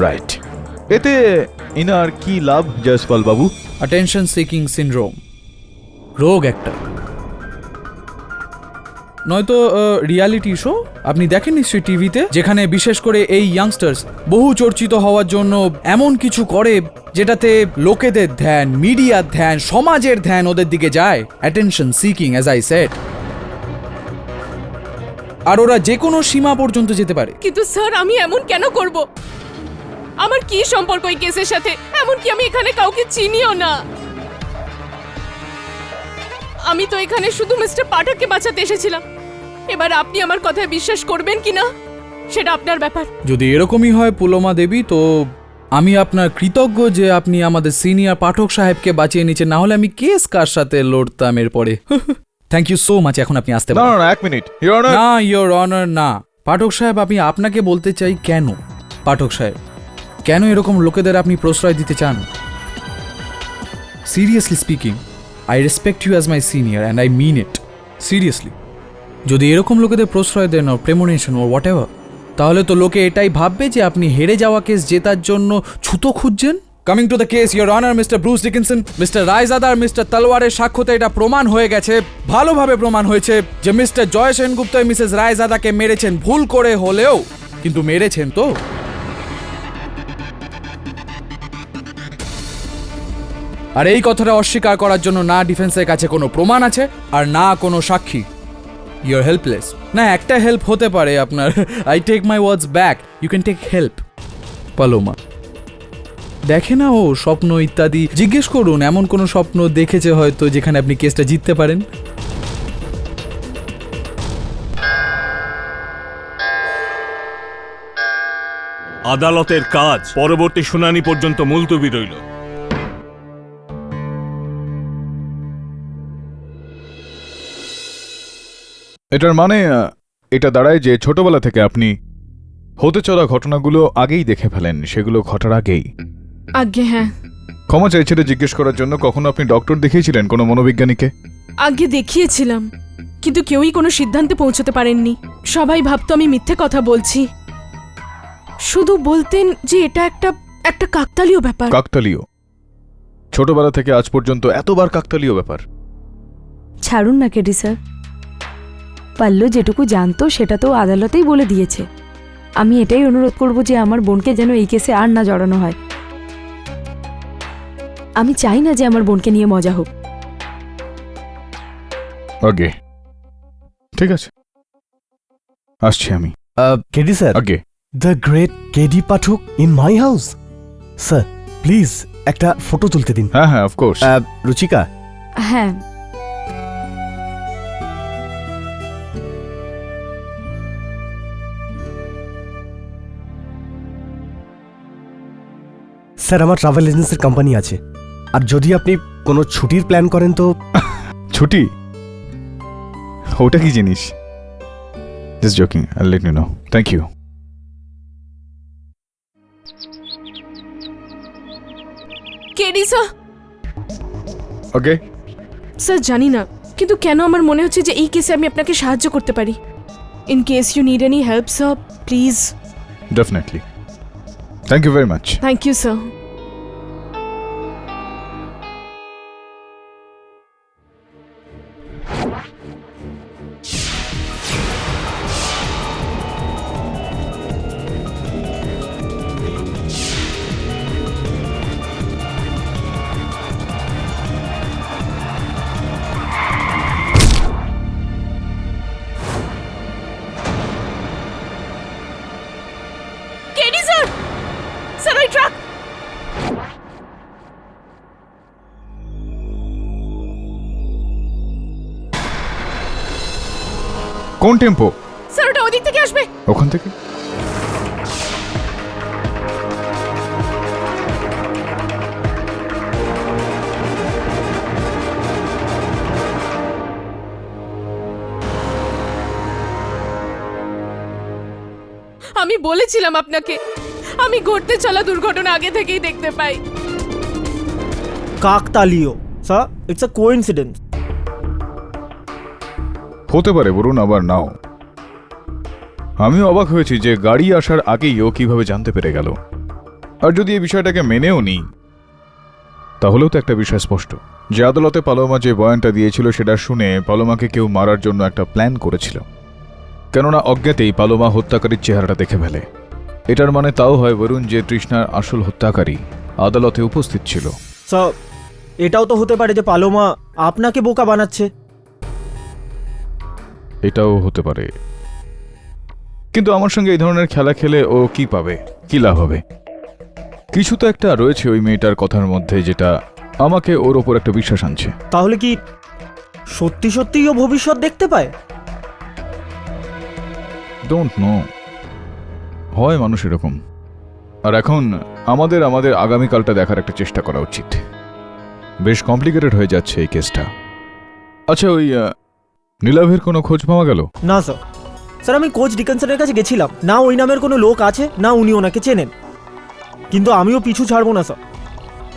রাইট। এতে ইনার কি লাভ জয়সপাল বাবু? অ্যাটেনশন সিকিং সিনড্রোম, রোগ একটা। নয়তো রিয়ালিটি শো আপনি দেখেন নিশ্চয়ই টিভিতে, যেখানে বিশেষ করে এই ইয়াংস্টার্স বহু চর্চিত হওয়ার জন্য এমন কিছু করে যেটাতে লোকেদের ধ্যান, মিডিয়ার ধ্যান, সমাজের ধ্যান ওদের দিকে যায়। Attention seeking, as I said. আর ওরা যে কোনো সীমা পর্যন্ত যেতে পারে। কিন্তু স্যার, আমি এমন কেন করব? আমার কি সম্পর্ক এই কেসের সাথে? এমনকি আমি এখানে কাউকে চিনিও না। আমি তো এখানে শুধু মিস্টার পাঠককে বাঁচাতে এসেছিলাম। এবার আপনি আমার কথায় বিশ্বাস করবেন কিনা সেটা আপনার ব্যাপার। যদি এরকমই হয় পুলোমা দেবী, তো আমি আপনার কৃতজ্ঞ যে আপনি আমাদের সিনিয়র পাঠক সাহেবকে বাঁচিয়ে নিচ্ছেন, না হলে আমি কেস কার সাথে লড়তাম এরপরে। Thank you so much. এখন আপনি আসতে পারেন। না, এক মিনিট। Your honour. না, ইওর অনার না। পাঠক সাহেব, আমি আপনাকে বলতে চাই, কেন পাঠক সাহেব, কেন এরকম লোকেদের আপনি প্রশ্রয় দিতে চান? Seriously speaking, I respect you as my senior and I mean it seriously. যদি এরকম লোকেদের প্রশ্রয় দেন ও প্রেমোনেশন ও হোয়াট এভার, তাহলে তো লোকে এটাই ভাববে যে আপনি হেরে যাওয়া কেস জেতার জন্য ছুতো খুঁজছেন। Coming to the case, your honour, mister Bruce Dickinson, mister Raizada আর মিস্টার তলওয়ারের সাক্ষ্যতে এটা প্রমাণ হয়ে গেছে, ভালোভাবে প্রমাণ হয়েছে যে মিস্টার জয় সেনগুপ্ত মিসেস রায়জাদাকে মেরেছেন, ভুল করে হলেও, কিন্তু মেরেছেন তো। আর এই কথাটা অস্বীকার করার জন্য না ডিফেন্সের কাছে কোনো প্রমাণ আছে আর না কোনো সাক্ষী। You are helpless. না, একটা হেল্প হতে পারে আপনার। I take my words back, you can take help. Paloma দেখে না ও স্বপ্ন ইত্যাদি, জিজ্ঞেস করুন এমন কোনো স্বপ্ন দেখেছে হয়তো যেখানে আপনি কেসটা জিততে পারেন। আদালতের কাজ পরবর্তী শুনানি পর্যন্ত মুলতবি রইল। এটার মানে এটা দাঁড়ায় যে ছোটবেলা থেকে আপনি হতে চলা ঘটনাগুলো আগেই দেখে ফেলেন, সেগুলো ঘটার আগেই। আজ্ঞে হ্যাঁ। ক্ষমা চাইছিল জিজ্ঞেস করার জন্য, কখনো আপনি ডক্টর দেখিয়েছিলেন, কোনো মনোবিজ্ঞানীকে? আগে দেখিয়েছিলাম, কিন্তু কেউই কোনো সিদ্ধান্তে পৌঁছতে পারেননি। সবাই ভাবতো আমি মিথ্যে কথা বলছি, শুধু বলতেন যে এটা একটা কাকতালীয় ব্যাপার। কাকতালীয়? ছোটবেলা থেকে আজ পর্যন্ত এতবার কাকতালীয় ব্যাপার? ছাড়ুন না কেডি স্যার, পাল্লু যেটুকু জানতো সেটা তো আদালতেই বলে দিয়েছে। আমি এটাই অনুরোধ করব যে আমার বোনকে যেন এই কেসে আর না জড়ানো হয়। আমি চাই না যে আমার বোনকে নিয়ে মজা হোক। ওকে, ঠিক আছে, আসছি আমি। KD sir, okay. The great KD Pathak in my house. Sir please একটা ফটো তুলতে দিন। হ্যাঁ হ্যাঁ, অফকোর্স। রুচিকা। হ্যাঁ, স্যার আমার ট্রাভেল এজেন্সির কোম্পানি আছে, আর যদি আপনি কোনো ছুটির প্ল্যান করেন তো। ছুটি? ওটা কি জিনিস? Just joking, I let you know. Thank you. KD sir. Okay sir, জানি না কিন্তু কেন আমার মনে হচ্ছে যে এই কেসে আমি আপনাকে সাহায্য করতে পারি। In case you need any help sir, please. Definitely. Thank you very much. Thank you sir. কোন টেম্পো? স্যার ওটা ওদিক থেকে আসবে। ওখান থেকে? আমি বলেছিলাম আপনাকে, আমি ঘটতে চলা দুর্ঘটনা আগে থেকেই দেখতে পাই। কাকতালীয় স্যার, ইটস আ কোইন্সিডেন্স। হতে পারে বলুন, আবার নাও। আমি অবাক হয়েছি যে গাড়ি আসার আগেই ও কিভাবে জানতে পেরে গেল। আর যদি এই বিষয়টাকে মেনেও নিই, তাহলেও তো একটা বিষয় স্পষ্ট, যে আদালতে পালোমা যে বয়ানটা দিয়েছিল সেটা শুনে পালোমাকে কেউ মারার জন্য একটা প্ল্যান করেছিল। কেননা অজ্ঞাতেই পালোমা হত্যাকারীর চেহারাটা দেখে ফেলে। এটার মানে তাও হয় বরুণ যে তৃষ্ণার আসল হত্যাকারী আদালতে উপস্থিত ছিল। স্যার, এটাও তো হতে পারে যে পালোমা আপনাকে বোকা বানাচ্ছে। এটাও হতে পারে, কিন্তু আমার সঙ্গে এই ধরনের খেলা খেলে ও কি পাবে, কি লাভ হবে? কিছু তো একটা রয়েছে ওই মেয়েটার কথার মধ্যে যেটা আমাকে ওর ওপর একটা বিশ্বাস আনছে। তাহলে কি সত্যি সত্যিই ও ভবিষ্যৎ দেখতে পায়? ডোন্ট নো, হয় মানুষ এরকম। আর এখন আমাদের আগামীকালটা দেখার একটা চেষ্টা করা উচিত। বেশ কমপ্লিকেটেড হয়ে যাচ্ছে এই কেসটা। আচ্ছা, ওই নীলাভের কোনো খোঁজ পাওয়া গেল? না স্যার। স্যার, আমি কোচ ডিকনসনের কাছে গেছিলাম, না ওই নামের কোনো লোক আছে, না উনি ওনাকে চেনেন। কিন্তু আমিও পিছু ছাড়বো না স্যার।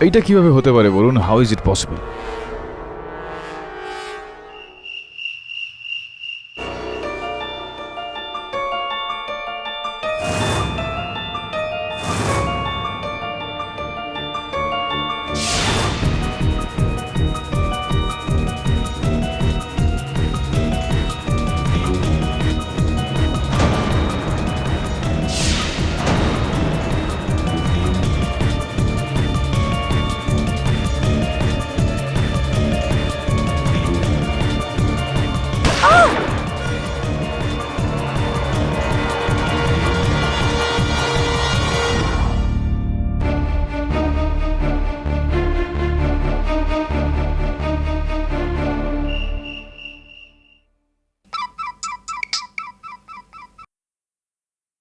এইটা কিভাবে হতে পারে বলুন? How is it possible?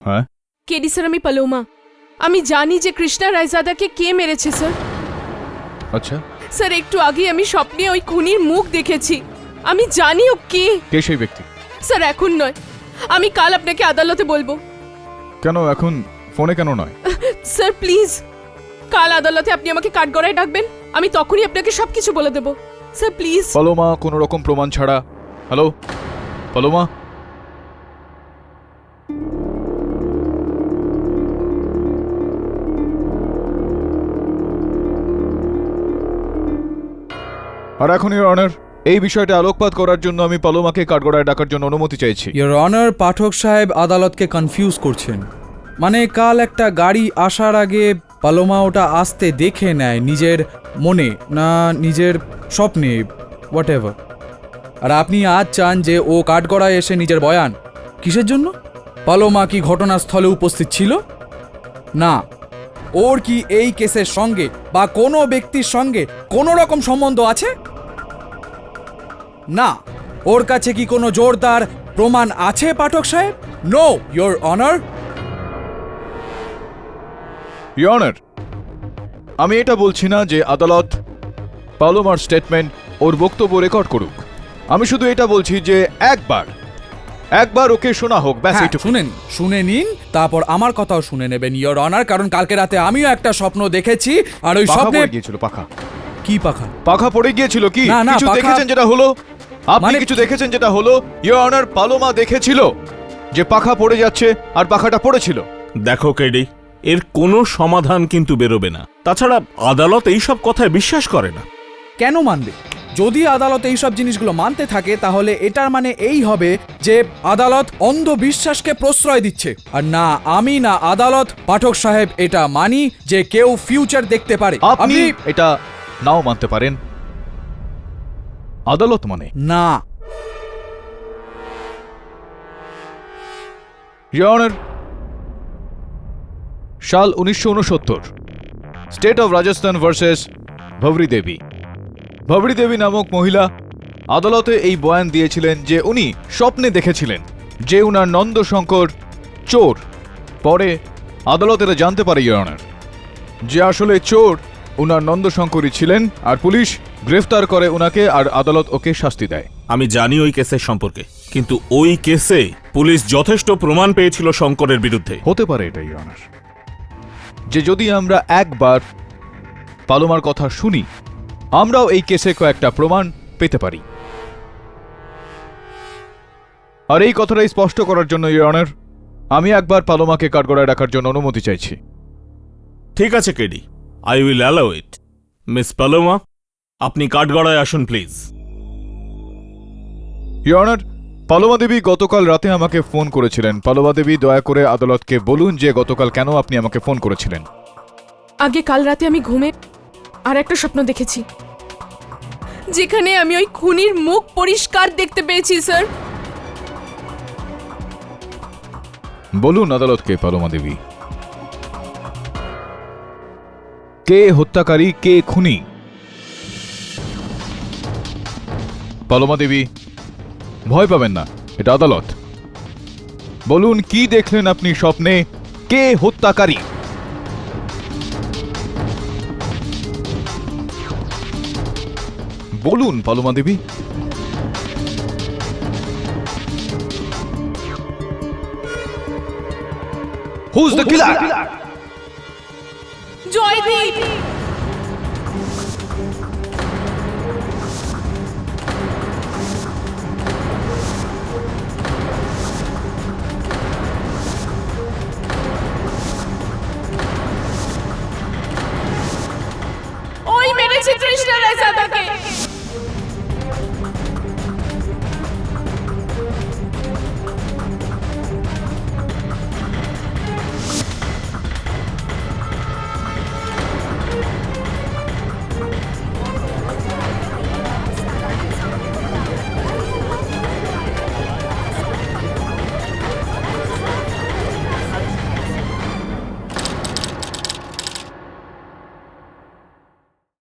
হ্যাঁ কেডি স্যার, আমি পালোমা। আমি জানি যে কৃষ্ণা রায়জাদাকে কে মেরেছে স্যার। আচ্ছা স্যার, একটু আগে আমি স্বপ্নে ওই খুনির মুখ দেখেছি। আমি জানি ও কে। কে সেই ব্যক্তি? স্যার, এখন নয়, আমি কাল আপনাকে আদালতে বলবো। কেন এখন ফোনে কেন নয়? স্যার প্লিজ, কাল আদালতে আপনি আমাকে কাঠগড়ায় ডাকবেন, আমি তখনই আপনাকে সবকিছু বলে দেব। Sir please. পালোমা, কোনো রকম প্রমাণ ছাড়া। Hello Paloma? আর এখন ইওর অনার, এই বিষয়টা আলোকপাত করার জন্য আমি পালোমাকে কাঠগড়ায় ডাকার জন্য অনুমতি চাইছি। ইওর অনার, পাঠক সাহেব আদালতকে কনফিউজ করছেন। মানে কাল একটা গাড়ি আসার আগে পালোমা ওটা আসতে দেখে নেয় নিজের মনে, না নিজের স্বপ্নে, হোয়াট এভার। আর আপনি আজ চান যে ও কাঠগড়ায় এসে নিজের বয়ান। কিসের জন্য? পালোমা কি ঘটনাস্থলে উপস্থিত ছিল? না। ওর কি এই কেসের সঙ্গে বা কোনো ব্যক্তির সঙ্গে কোনো রকম সম্বন্ধ আছে? না। ওর কাছে কি কোনো জোরদার প্রমাণ আছে পাঠক সাহেব? No, your honour. Your honour, আমি এটা বলছি না যে আদালত পালোমার স্টেটমেন্ট, ওর বক্তব্য রেকর্ড করুক। আমি শুধু এটা বলছি যে একবার ওকে শোনা হোক, ব্যাস এইটুকু। শুনে নিন, তারপর আমার কথাও শুনে নেবেন ইওর অনার, কারণ কালকে রাতে আমিও একটা স্বপ্ন দেখেছি। আর ওই স্বপ্নে গিয়েছিল পাখা। কি পাখা? পাখা পড়ে গিয়েছিল কি? কিছু দেখেছেন যেটা হলো? আপনি কিছু দেখেছেন যেটা হলো? ইওর অনার, পালোমা দেখেছিল যে পাখা পড়ে যাচ্ছে আর পাখাটা পড়েছিল। দেখো কেডি, এর কোনো সমাধান কিন্তু বেরোবে না। তাছাড়া আদালত এইসব কথায় বিশ্বাস করে না। কেন মানবে? যদি আদালত এইসব জিনিসগুলো মানতে থাকে তাহলে এটার মানে এই হবে যে আদালত অন্ধবিশ্বাসকে প্রশ্রয় দিচ্ছে। আর না আমি না আদালত, পাঠক সাহেব এটা মানি যে কেউ ফিউচার দেখতে পারে। আপনি এটা নাও মানতে পারেন, আদালত মানে না। ইওর অনার, সাল 1969, স্টেট অফ রাজস্থান ভার্সেস ভবরি দেবী। ভবরি দেবী নামক মহিলা আদালতে এই বয়ান দিয়েছিলেন যে উনি স্বপ্নে দেখেছিলেন যে উনার নন্দশঙ্কর চোর। পরে আদালত এটা জানতে পারে ইওর অনার যে আসলে চোর উনার নন্দশঙ্করই ছিলেন, আর পুলিশ গ্রেফতার করে উনাকে আর আদালত ওকে শাস্তি দেয়। আমি জানি ওই কেসের সম্পর্কে, কিন্তু ওই কেসে পুলিশ যথেষ্ট প্রমাণ পেয়েছিল শঙ্করের বিরুদ্ধে। হতে পারে এটা ইওর অনার যে যদি আমরা একবার পালোমার কথা শুনি, আমরাও এই কেসে কয়েকটা প্রমাণ পেতে পারি। আর এই কথাটাই স্পষ্ট করার জন্য ইওর অনার আমি একবার পালোমাকে কাঠগড়ায় রাখার জন্য অনুমতি চাইছি। ঠিক আছে KD, I will allow it. Miss Paloma, আপনি কাঠগড়ায় আসুন please. Your honour, Paloma Devi গতকাল রাতে আমাকে ফোন করেছিলেন। পালোমা দেবী, দয়া করে আদালতকে বলুন যে গতকাল কেন আপনি আমাকে ফোন করেছিলেন। আগে কাল রাতে আমি ঘুমে আর একটা স্বপ্ন দেখেছি, যেখানে আমি ওই খুনির মুখ পরিষ্কার দেখতে পেয়েছি স্যার। বলুন আদালতকে পালোমা দেবী, কে হত্যাকারী, কে খুনি? পালোমা দেবী, ভয় পাবেন না, এটা আদালত। বলুন কি দেখলেন আপনি স্বপ্নে, কে হত্যাকারী? বলুন Paloma Devi. Who's the killer? Joydeep. ওই মেরেছে তৃষ্ণা রায়জাদাকে।